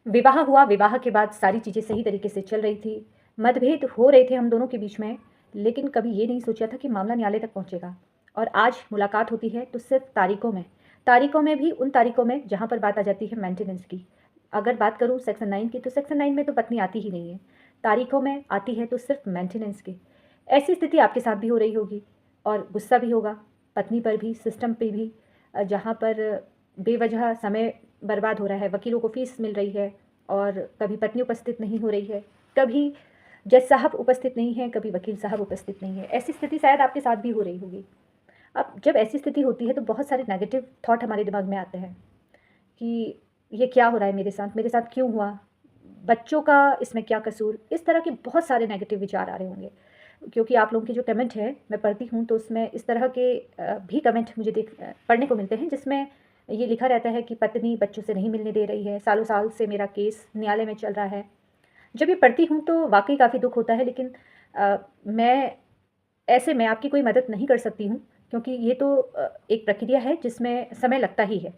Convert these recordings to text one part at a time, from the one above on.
विवाह हुआ, विवाह के बाद सारी चीज़ें सही तरीके से चल रही थी। मतभेद हो रहे थे हम दोनों के बीच में, लेकिन कभी ये नहीं सोचा था कि मामला न्यायालय तक पहुँचेगा। और आज मुलाकात होती है तो सिर्फ़ तारीखों में। तारीखों में भी उन तारीखों में जहाँ पर बात आ जाती है मेंटेनेंस की। अगर बात करूँ सेक्शन 9 की, तो सेक्शन 9 में तो पत्नी आती ही नहीं है। तारीखों में आती है तो सिर्फ़ मेंटेनेंस की। ऐसी स्थिति आपके साथ भी हो रही होगी और गुस्सा भी होगा, पत्नी पर भी, सिस्टम पे भी, जहाँ पर बेवजह समय बर्बाद हो रहा है, वकीलों को फ़ीस मिल रही है और कभी पत्नी उपस्थित नहीं हो रही है, कभी जज साहब उपस्थित नहीं हैं, कभी वकील साहब उपस्थित नहीं हैं। ऐसी स्थिति शायद आपके साथ भी हो रही होगी। अब जब ऐसी स्थिति होती है तो बहुत सारे नेगेटिव थॉट हमारे दिमाग में आते हैं कि ये क्या हो रहा है मेरे साथ क्यों हुआ? बच्चों का इसमें क्या कसूर? इस तरह के बहुत सारे नेगेटिव विचार आ रहे होंगे। क्योंकि आप लोगों के जो कमेंट हैं, मैं पढ़ती हूँ तो उसमें इस तरह के भी कमेंट मुझे पढ़ने को मिलते हैं जिसमें ये लिखा रहता है कि पत्नी बच्चों से नहीं मिलने दे रही है, सालों साल से मेरा केस न्यायालय में चल रहा है। जब ये पढ़ती हूँ तो वाक़ई काफ़ी दुःख होता है, लेकिन मैं ऐसे में आपकी कोई मदद नहीं कर सकती हूँ, क्योंकि ये तो एक प्रक्रिया है जिसमें समय लगता ही है।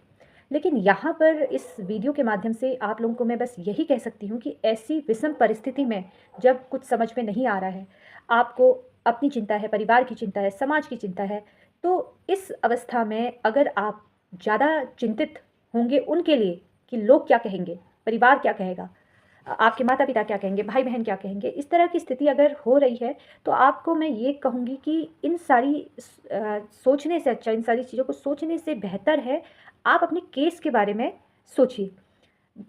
लेकिन यहाँ पर इस वीडियो के माध्यम से आप लोगों को मैं बस यही कह सकती हूँ कि ऐसी विषम परिस्थिति में जब कुछ समझ में नहीं आ रहा है, आपको अपनी चिंता है, परिवार की चिंता है, समाज की चिंता है, तो इस अवस्था में अगर आप ज़्यादा चिंतित होंगे उनके लिए कि लोग क्या कहेंगे, परिवार क्या कहेगा, आपके माता-पिता क्या कहेंगे, भाई-बहन क्या कहेंगे, इस तरह की स्थिति अगर हो रही है, तो आपको मैं ये कहूँगी कि इन सारी सोचने से अच्छा, इन सारी चीज़ों को सोचने से बेहतर है, आप अपने केस के बारे में सोचिए।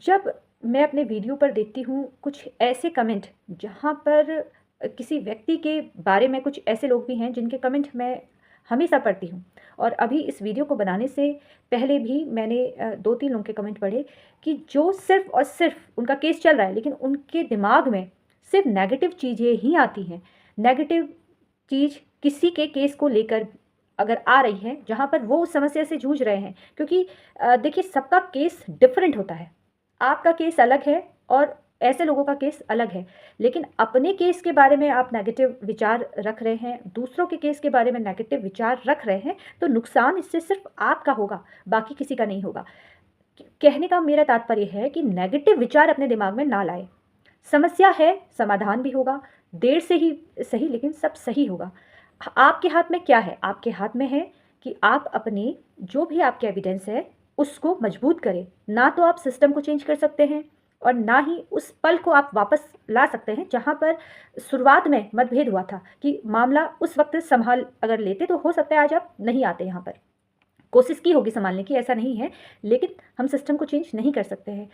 जब मैं अपने वीडियो पर देखती हूँ कुछ ऐसे कमेंट, जहाँ पर किसी व्यक्ति के बारे में कुछ ऐसे लोग भी हैं जिनके कमेंट मैं हमेशा पढ़ती हूँ, और अभी इस वीडियो को बनाने से पहले भी मैंने 2-3 लोगों के कमेंट पढ़े कि जो सिर्फ़ और सिर्फ़ उनका केस चल रहा है, लेकिन उनके दिमाग में सिर्फ़ नेगेटिव चीज़ें ही आती हैं। नेगेटिव चीज़ किसी के केस को लेकर अगर आ रही है, जहाँ पर वो उस समस्या से जूझ रहे हैं, क्योंकि देखिए सबका केस डिफ़रेंट होता है। आपका केस अलग है और ऐसे लोगों का केस अलग है। लेकिन अपने केस के बारे में आप नेगेटिव विचार रख रहे हैं, दूसरों के केस के बारे में नेगेटिव विचार रख रहे हैं, तो नुकसान इससे सिर्फ़ आपका होगा, बाकी किसी का नहीं होगा। कहने का मेरा तात्पर्य है कि नेगेटिव विचार अपने दिमाग में ना लाएँ। समस्या है, समाधान भी होगा, देर से ही सही, लेकिन सब सही होगा। आपके हाथ में क्या है? आपके हाथ में है कि आप अपने जो भी आपके एविडेंस है, उसको मजबूत करें। ना तो आप सिस्टम को चेंज कर सकते हैं और ना ही उस पल को आप वापस ला सकते हैं, जहाँ पर शुरुआत में मतभेद हुआ था कि मामला उस वक़्त सँभाल अगर लेते, तो हो सकता है आज आप नहीं आते यहाँ पर। कोशिश की होगी सँभालने की, ऐसा नहीं है, लेकिन हम सिस्टम को चेंज नहीं कर सकते हैं।